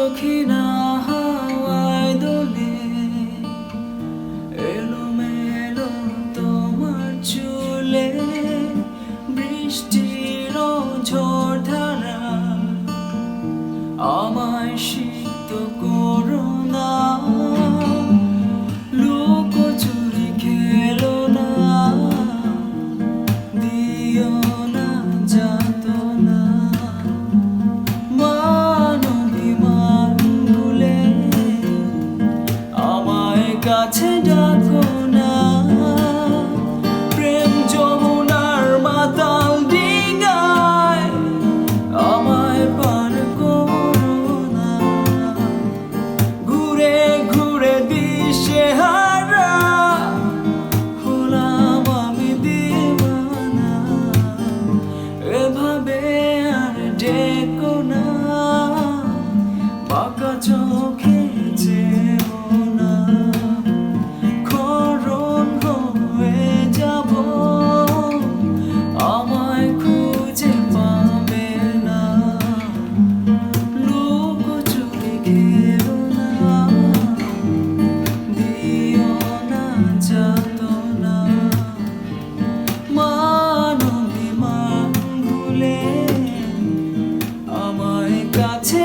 দক্ষিণা হাওয়ায় দোলে এলোমেলো তোমার চুলে বৃষ্টির ঝড় ধারা আমায় সিক্ত করো না লুকোচুরি খেলো না দিও না যাতনা কাছে ডাকো না প্রেম যমুনার মাতাল ডিঙায় আমায় পার করো না ঘুরে ঘুরে দিশেহারা হলাম আমি দিওয়ানা এভাবে আর ডেকো না বাঁকা চোখে চেয়েও না আমায় কাছে